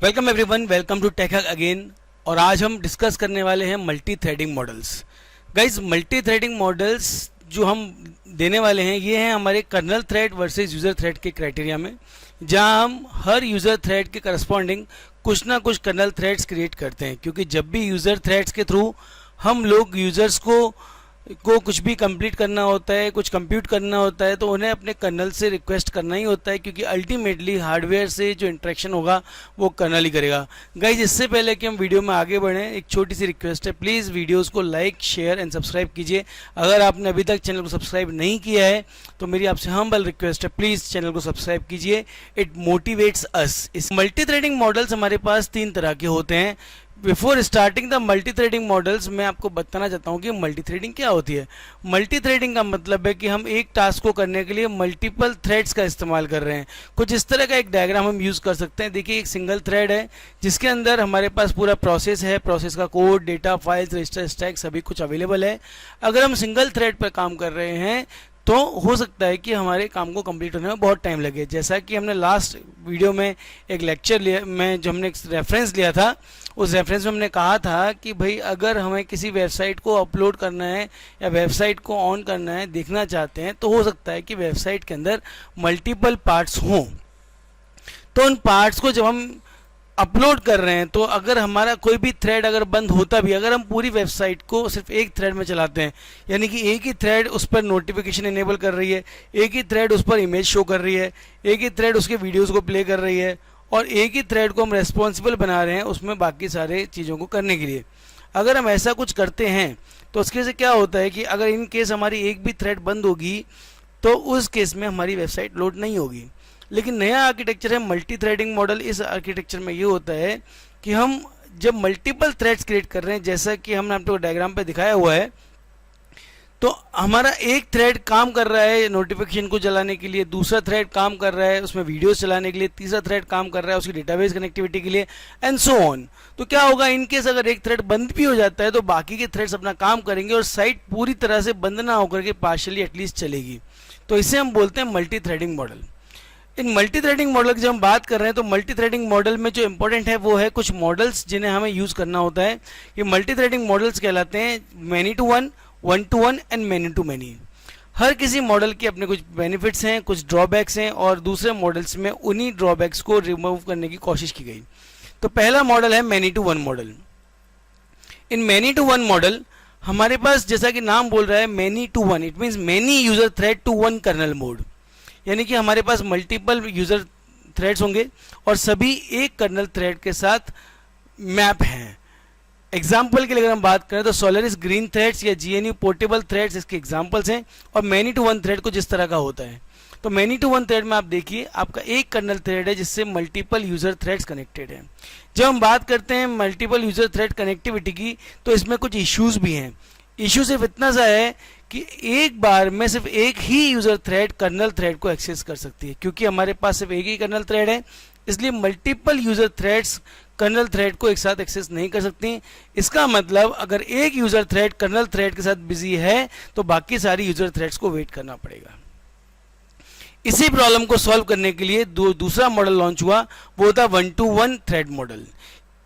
Welcome everyone, welcome to Tech Hack again. और आज हम डिस्कस करने वाले हैं multithreading models. Guys, multithreading models जो हम देने वाले हैं ये हैं हमारे kernel thread versus user thread के क्राइटेरिया में, जहां हम हर यूज़र थ्रेड के करस्पॉन्डिंग कुछ ना कुछ कर्नल थ्रेड्स क्रिएट करते हैं। क्योंकि जब भी यूज़र थ्रेड्स के थ्रू हम लोग यूज़र्स को कुछ भी कंप्लीट करना होता है, कुछ कंप्यूट करना होता है, तो उन्हें अपने कर्नल से रिक्वेस्ट करना ही होता है, क्योंकि अल्टीमेटली हार्डवेयर से जो इंटरेक्शन होगा वो कर्नल ही करेगा। गाइज, इससे पहले कि हम वीडियो में आगे बढ़ें, एक छोटी सी रिक्वेस्ट है, प्लीज़ वीडियोस को लाइक, शेयर एंड सब्सक्राइब कीजिए। अगर आपने अभी तक चैनल को सब्सक्राइब नहीं किया है तो मेरी आपसे हम्बल रिक्वेस्ट है, प्लीज़ चैनल को सब्सक्राइब कीजिए। इट मोटिवेट्स अस। इस मल्टी थ्रेडिंग मॉडल्स हमारे पास 3 तरह के होते हैं। Before starting the multi threading models, मैं आपको बताना चाहता हूँ कि मल्टी थ्रेडिंग क्या होती है। मल्टी थ्रेडिंग का मतलब है कि हम एक टास्क को करने के लिए मल्टीपल थ्रेड्स का इस्तेमाल कर रहे हैं। कुछ इस तरह का एक डायग्राम हम यूज़ कर सकते हैं। देखिए, एक सिंगल थ्रेड है जिसके अंदर हमारे पास पूरा प्रोसेस है, प्रोसेस का code, data, files, register, stack सभी कुछ अवेलेबल है। अगर हम सिंगल थ्रेड पर काम कर रहे हैं तो हो सकता है कि हमारे काम को कंप्लीट होने में बहुत टाइम लगे। जैसा कि हमने लास्ट वीडियो में एक लेक्चर में जो हमने एक रेफरेंस लिया था, उस रेफरेंस में हमने कहा था कि भाई अगर हमें किसी वेबसाइट को अपलोड करना है या वेबसाइट को ऑन करना है, देखना चाहते हैं, तो हो सकता है कि वेबसाइट के अंदर मल्टीपल पार्ट्स हों। तो उन पार्ट्स को जब हम अपलोड कर रहे हैं, तो अगर हमारा कोई भी थ्रेड अगर बंद होता भी, अगर हम पूरी वेबसाइट को सिर्फ एक थ्रेड में चलाते हैं, यानी कि एक ही थ्रेड उस पर नोटिफिकेशन इनेबल कर रही है, एक ही थ्रेड उस पर इमेज शो कर रही है, एक ही थ्रेड उसके वीडियोस को प्ले कर रही है, और एक ही थ्रेड को हम रेस्पॉन्सिबल बना रहे हैं उसमें बाकी सारे चीज़ों को करने के लिए। अगर हम ऐसा कुछ करते हैं तो उसके से क्या होता है कि अगर इन केस हमारी एक भी थ्रेड बंद होगी तो उस केस में हमारी वेबसाइट लोड नहीं होगी। लेकिन नया आर्किटेक्चर है मल्टी थ्रेडिंग मॉडल। इस आर्किटेक्चर में ये होता है कि हम जब मल्टीपल थ्रेड्स क्रिएट कर रहे हैं, जैसा कि हमने आपको डायग्राम पे दिखाया हुआ है, तो हमारा एक थ्रेड काम कर रहा है नोटिफिकेशन को चलाने के लिए, दूसरा थ्रेड काम कर रहा है उसमें वीडियोस चलाने के लिए, तीसरा थ्रेड काम कर रहा है उसकी डेटाबेस कनेक्टिविटी के लिए, एंड सो ऑन। तो क्या होगा, इन केस अगर एक थ्रेड बंद भी हो जाता है तो बाकी के थ्रेड्स अपना काम करेंगे और साइट पूरी तरह से बंद ना होकर के पार्शियली एटलीस्ट चलेगी। तो इसे हम बोलते हैं मल्टी थ्रेडिंग मॉडल। इन मल्टी थ्रेडिंग मॉडल की जब हम बात कर रहे हैं तो मल्टी थ्रेडिंग मॉडल में जो इंपॉर्टेंट है वो है कुछ मॉडल्स जिन्हें हमें यूज़ करना होता है। ये मल्टी थ्रेडिंग मॉडल्स कहलाते हैं many to one, one to one and many to many. हर किसी मॉडल के अपने कुछ बेनिफिट्स हैं, कुछ ड्रॉबैक्स हैं, और दूसरे मॉडल्स में उन्हीं ड्रॉबैक्स को रिमूव करने की कोशिश की गई। तो पहला मॉडल है many to one model. In many to one model हमारे पास, जैसा कि नाम बोल रहा है many to one, it means many user thread to one kernel mode, यानी कि हमारे पास मल्टीपल यूजर थ्रेड्स होंगे और सभी एक कर्नल थ्रेड के साथ मैप हैं। एग्जाम्पल के लिए अगर हम बात करें तो सोलारिस ग्रीन थ्रेड्स या GNU पोर्टेबल थ्रेड्स इसके एग्जाम्पल्स हैं। और मैनी टू वन थ्रेड को जिस तरह का होता है, तो मैनी टू वन थ्रेड में आप देखिए आपका एक कर्नल थ्रेड है जिससे मल्टीपल यूजर थ्रेड्स कनेक्टेड हैं। जब हम बात करते हैं मल्टीपल यूजर थ्रेड कनेक्टिविटी की, तो इसमें कुछ इश्यूज भी हैं। इशू सिर्फ इतना सा है कि एक बार में सिर्फ एक ही यूजर थ्रेड कर्नल थ्रेड को एक्सेस कर सकती है। क्योंकि हमारे पास सिर्फ एक ही कर्नल थ्रेड है, इसलिए multiple user threads kernel thread को एक साथ एक्सेस नहीं कर सकती। इसका मतलब अगर एक यूजर थ्रेड कर्नल थ्रेड के साथ बिजी है तो बाकी सारी यूजर थ्रेड्स को वेट करना पड़ेगा। इसी प्रॉब्लम को सॉल्व करने के लिए दूसरा मॉडल लॉन्च हुआ, वो था one to one thread model.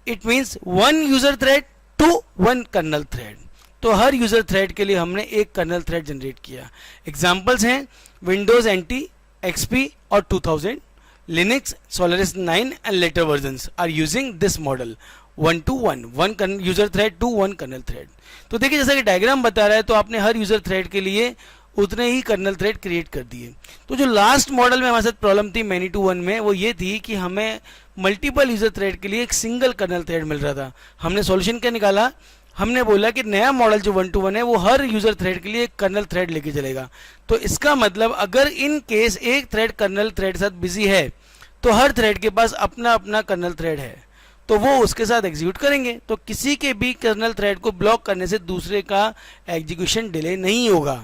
It means one user thread to one kernel thread. तो हर यूजर थ्रेड के लिए हमने एक कर्नल थ्रेड जनरेट किया। एग्जाम्पल्स हैं विंडोज NT, XP और 2000, Linux, Solaris 9 and later versions are using this model one to one, one user thread to one kernel thread. तो देखिए, जैसा कि डायग्राम बता रहा है, तो आपने हर यूजर थ्रेड के लिए उतने ही कर्नल थ्रेड क्रिएट कर दिए। तो जो लास्ट मॉडल में हमारे साथ प्रॉब्लम थी मैनी टू वन में, वो ये थी कि हमें मल्टीपल यूजर थ्रेड के लिए एक सिंगल कर्नल थ्रेड मिल रहा था। हमने सॉल्यूशन क्या निकाला, हमने बोला कि नया मॉडल जो वन टू वन है वो हर यूजर थ्रेड के लिए एक कर्नल थ्रेड लेके चलेगा। तो इसका मतलब अगर इन केस एक थ्रेड कर्नल थ्रेड के साथ बिजी है तो हर थ्रेड के पास अपना अपना कर्नल थ्रेड है, तो वो उसके साथ एग्जीक्यूट करेंगे। तो किसी के भी कर्नल थ्रेड को ब्लॉक करने से दूसरे का एग्जीक्यूशन डिले नहीं होगा।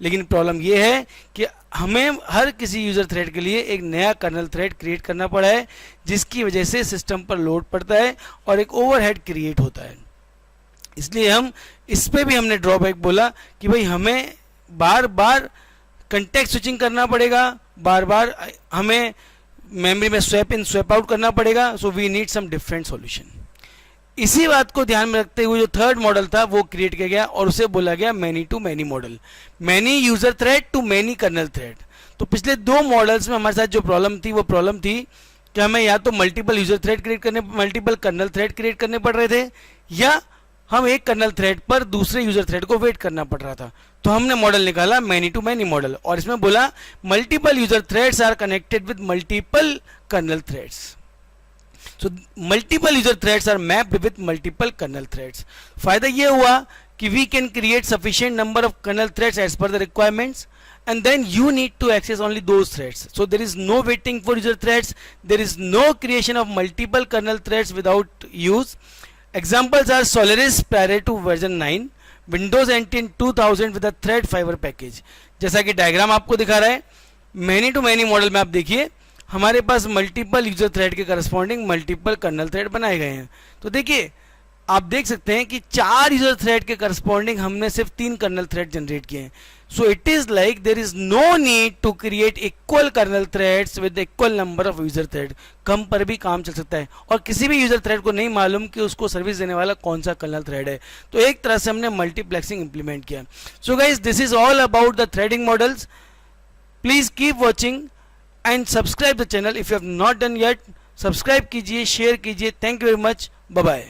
लेकिन प्रॉब्लम ये है कि हमें हर किसी यूजर थ्रेड के लिए एक नया कर्नल थ्रेड क्रिएट करना पड़ा है, जिसकी वजह से सिस्टम पर लोड पड़ता है और एक ओवरहेड क्रिएट होता है। इसलिए हम इस पे भी हमने ड्रॉबैक बोला कि भाई हमें बार बार कंटेक्स्ट स्विचिंग करना पड़ेगा, बार बार हमें मेमोरी में स्वैप इन स्वैप आउट करना पड़ेगा, so we need some different solution. इसी बात को ध्यान में रखते हुए जो थर्ड मॉडल था वो क्रिएट किया गया और उसे बोला गया many to many model, many user thread to many kernel thread. तो पिछले दो मॉडल्स में हमारे साथ जो प्रॉब्लम थी वो प्रॉब्लम थी कि हमें या तो मल्टीपल यूजर थ्रेड क्रिएट करने, मल्टीपल कर्नल थ्रेड क्रिएट करने पड़ रहे थे, या हम एक कर्नल थ्रेड पर दूसरे यूजर थ्रेड को वेट करना पड़ रहा था। तो हमने मॉडल निकाला मैनी टू मैनी मॉडल, और इसमें बोला multiple user threads are connected with multiple kernel threads. So multiple user threads are mapped with multiple kernel threads. फायदा ये हुआ कि we can create sufficient number of kernel threads as per the requirements, and then you need to access only those threads. So there is no waiting for user threads. There is no creation of multiple kernel threads without use. Examples are Solaris prior to version 9, Windows NT in 2000 with a thread fiber package. जैसा कि diagram आपको दिखा रहा है, many to many model में आप देखिए हमारे पास मल्टीपल यूजर थ्रेड के करस्पॉन्डिंग मल्टीपल कर्नल थ्रेड बनाए गए हैं। तो देखिए आप देख सकते हैं कि 4 यूजर थ्रेड के करस्पॉन्डिंग हमने सिर्फ 3 कर्नल थ्रेड जनरेट किए हैं। So it is like there is no need to create equal kernel threads with equal number of user thread. कम पर भी काम चल सकता है और किसी भी यूजर थ्रेड को नहीं मालूम कि उसको सर्विस देने वाला कौन सा कर्नल थ्रेड है। तो एक तरह से हमने मल्टीप्लेक्सिंग इंप्लीमेंट किया। So guys this is all about the threading models. Please keep watching and subscribe the channel if you have not done yet. Subscribe कीजिए, शेयर कीजिए। Thank you very much, bye bye.